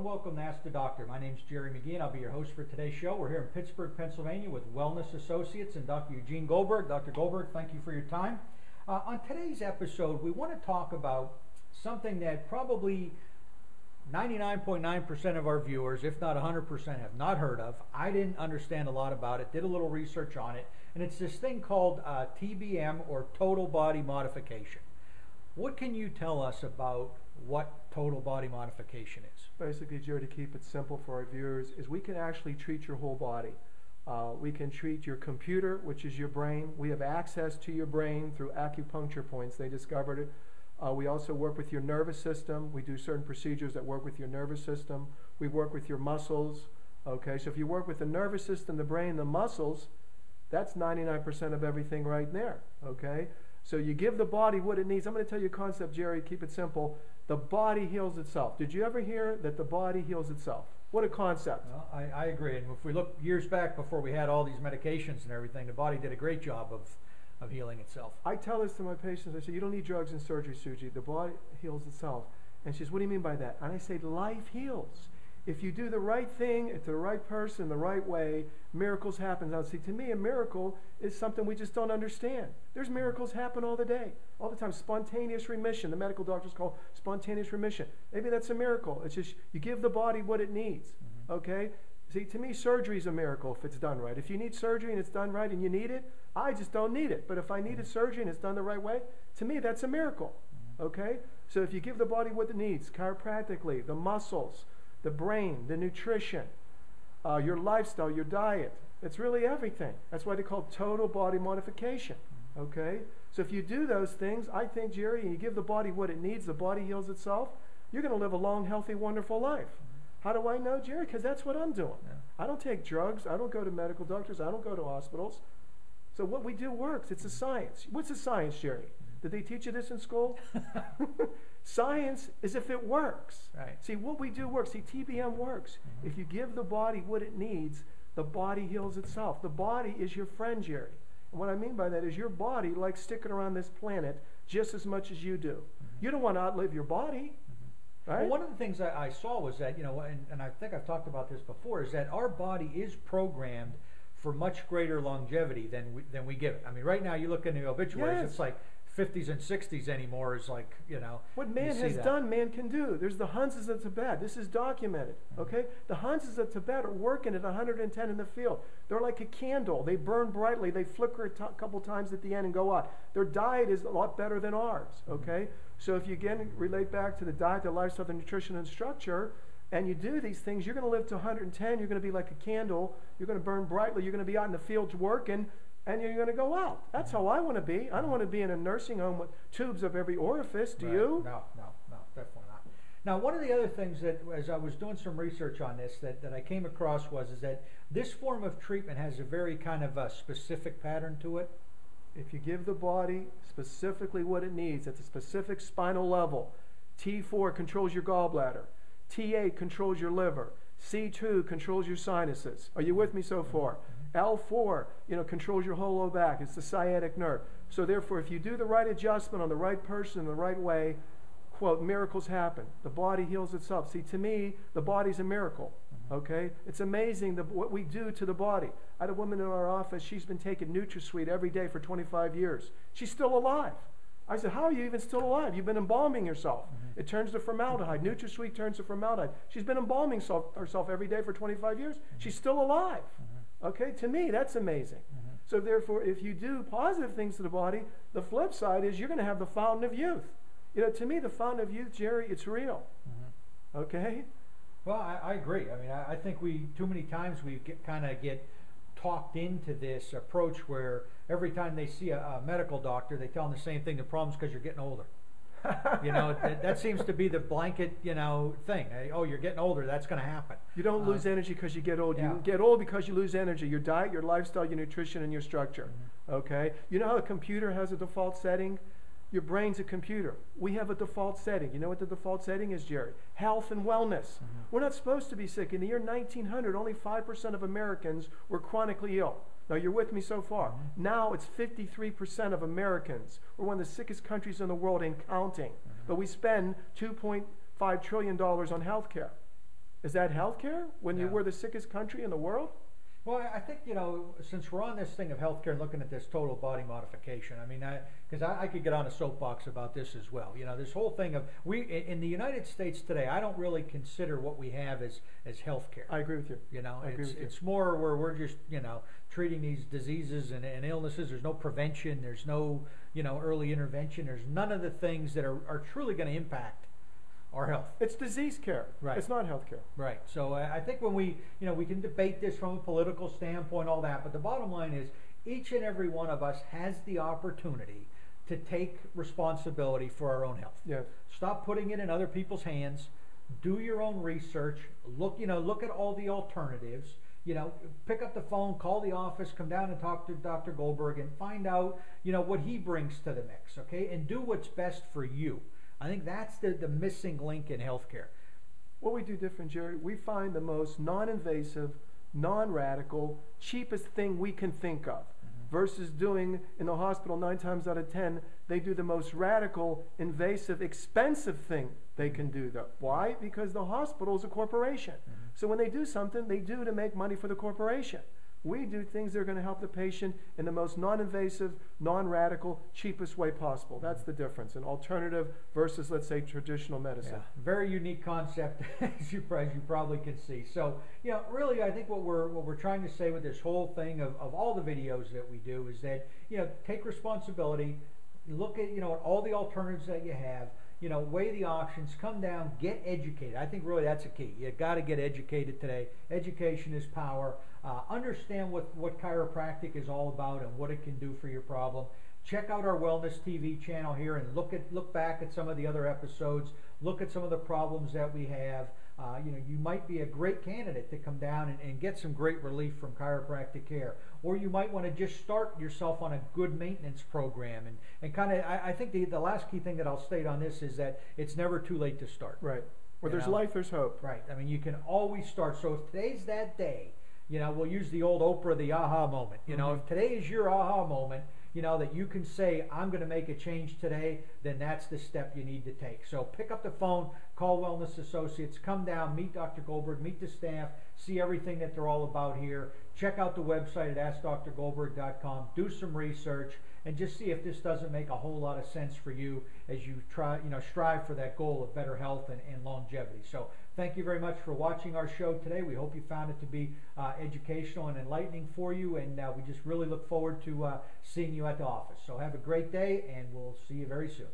welcome to Ask the Doctor. My name is Jerry McGee and I'll be your host for today's show. We're here in Pittsburgh, Pennsylvania with Wellness Associates and Dr. Eugene Goldberg. Dr. Goldberg, thank you for your time. On today's episode, we want to talk about something that probably 99.9% of our viewers, if not 100%, have not heard of. I didn't understand a lot about it, did a little research on it, and it's this thing called TBM, or Total Body Modification. What can you tell us about what total body modification is? Basically, Jerry, to keep it simple for our viewers, is we can actually treat your whole body. We can treat your computer, which is your brain. We have access to your brain through acupuncture points. They discovered it. We also work with your nervous system. We do certain procedures that work with your nervous system. We work with your muscles. Okay, so if you work with the nervous system, the brain, the muscles, that's 99% of everything right there. Okay, so you give the body what it needs. I'm going to tell you a concept, Jerry, keep it simple. The body heals itself. Did you ever hear that the body heals itself? What a concept. Well, I agree. And if we look years back before we had all these medications and everything, the body did a great job of healing itself. I tell this to my patients. I say, you don't need drugs and surgery, Suji. The body heals itself. And she says, what do you mean by that? And I say, life heals. If you do the right thing to the right person, the right way, miracles happen. Now, see, to me, a miracle is something we just don't understand. There's miracles happen all the day, all the time. Spontaneous remission, the medical doctors call spontaneous remission. Maybe that's a miracle. It's just you give the body what it needs, okay? See, to me, surgery is a miracle if it's done right. If you need surgery and it's done right and you need it, I just don't need it. But if I needed surgery and it's done the right way, to me, that's a miracle, okay? So if you give the body what it needs, chiropractically, the muscles, the brain, the nutrition, your lifestyle, your diet. It's really everything. That's why they call it total body modification. Okay? So if you do those things, I think, Jerry, and you give the body what it needs, the body heals itself, you're going to live a long, healthy, wonderful life. How do I know, Jerry? Because that's what I'm doing. Yeah. I don't take drugs. I don't go to medical doctors. I don't go to hospitals. So what we do works. It's a science. What's a science, Jerry? Did they teach you this in school? Science is if it works. Right. See, what we do works. See, TBM works. If you give the body what it needs, the body heals itself. The body is your friend, Jerry. And what I mean by that is your body likes sticking around this planet just as much as you do. You don't want to outlive your body. Right? Well, one of the things I saw was that, and I think I've talked about this before, is that our body is programmed for much greater longevity than we give it. I mean, right now you look in the obituaries, It's like 50s and 60s anymore is like, What man has done, man can do. There's the Hunses of Tibet. This is documented, okay? The Hunses of Tibet are working at 110 in the field. They're like a candle. They burn brightly. They flicker a couple times at the end and go out. Their diet is a lot better than ours, okay? So if you, again, relate back to the diet, the lifestyle, the nutrition, and structure, and you do these things, you're going to live to 110. You're going to be like a candle. You're going to burn brightly. You're going to be out in the fields working, and you're going to go out. That's how I want to be. I don't want to be in a nursing home with tubes of every orifice. Do you? No, definitely not. Now, one of the other things that, as I was doing some research on this, that I came across is that this form of treatment has a very kind of a specific pattern to it. If you give the body specifically what it needs at the specific spinal level, T4 controls your gallbladder, T8 controls your liver, C2 controls your sinuses. Are you with me so far? L4, controls your whole low back. It's the sciatic nerve. So therefore, if you do the right adjustment on the right person in the right way, quote, miracles happen. The body heals itself. See, to me, the body's a miracle. Okay? It's amazing what we do to the body. I had a woman in our office. She's been taking NutraSweet every day for 25 years. She's still alive. I said, how are you even still alive? You've been embalming yourself. It turns to formaldehyde. NutraSweet turns to formaldehyde. She's been embalming herself every day for 25 years. She's still alive. Okay, to me, that's amazing. So therefore, if you do positive things to the body, the flip side is you're going to have the fountain of youth. To me, the fountain of youth, Jerry, it's real. Okay? Well, I agree. I mean, I think too many times we kind of get talked into this approach where every time they see a medical doctor, they tell them the same thing. The problem's because you're getting older. That seems to be the blanket, thing. Oh, you're getting older. That's going to happen. You don't lose energy because you get old. You get old because you lose energy. Your diet, your lifestyle, your nutrition, and your structure. Okay? You know how a computer has a default setting? Your brain's a computer. We have a default setting. You know what the default setting is, Jerry? Health and wellness. We're not supposed to be sick. In the year 1900, only 5% of Americans were chronically ill. Now, you're with me so far. Now it's 53% of Americans. We're one of the sickest countries in the world and counting. But we spend $2.5 trillion on health care. Is that healthcare when No. we're the sickest country in the world? Well, I think, since we're on this thing of healthcare and looking at this total body modification, I mean, because I could get on a soapbox about this as well. This whole thing of, in the United States today, I don't really consider what we have as healthcare. I agree with you. I agree with you. It's more where we're just, treating these diseases and illnesses. There's no prevention. There's no, early intervention. There's none of the things that are truly going to impact our health. It's disease care. Right. It's not health care. Right. So I think when we can debate this from a political standpoint, all that, but the bottom line is each and every one of us has the opportunity to take responsibility for our own health. Yes. Stop putting it in other people's hands. Do your own research. Look at all the alternatives. Pick up the phone, call the office, come down and talk to Dr. Goldberg and find out, what he brings to the mix, okay? And do what's best for you. I think that's the missing link in healthcare. What we do different, Jerry, we find the most non-invasive, non-radical, cheapest thing we can think of. Versus doing in the hospital 9 times out of 10, they do the most radical, invasive, expensive thing they can do. Why? Because the hospital is a corporation. So when they do something, they do to make money for the corporation. We do things that are going to help the patient in the most non-invasive, non-radical, cheapest way possible. That's the difference. An alternative versus, let's say, traditional medicine. Yeah, very unique concept, as you probably can see. So, really, I think what we're trying to say with this whole thing of all the videos that we do is that, take responsibility, look at, all the alternatives that you have, weigh the options, come down, get educated. I think really that's a key. You got to get educated today. Education is power. Understand what chiropractic is all about and what it can do for your problem. Check out our Wellness TV channel here and look back at some of the other episodes. Look at some of the problems that we have. You might be a great candidate to come down and get some great relief from chiropractic care. Or you might want to just start yourself on a good maintenance program. And kind of, I think the last key thing that I'll state on this is that it's never too late to start. Right. Where there's life, there's hope. Right. I mean, you can always start. So if today's that day, we'll use the old Oprah, the aha moment. If today is your aha moment, that you can say, I'm going to make a change today, then that's the step you need to take. So pick up the phone, call Wellness Associates, come down, meet Dr. Goldberg, meet the staff, see everything that they're all about here. Check out the website at AskDrGoldberg.com, do some research, and just see if this doesn't make a whole lot of sense for you as you try, strive for that goal of better health and longevity. So thank you very much for watching our show today. We hope you found it to be educational and enlightening for you, and we just really look forward to seeing you at the office. So have a great day, and we'll see you very soon.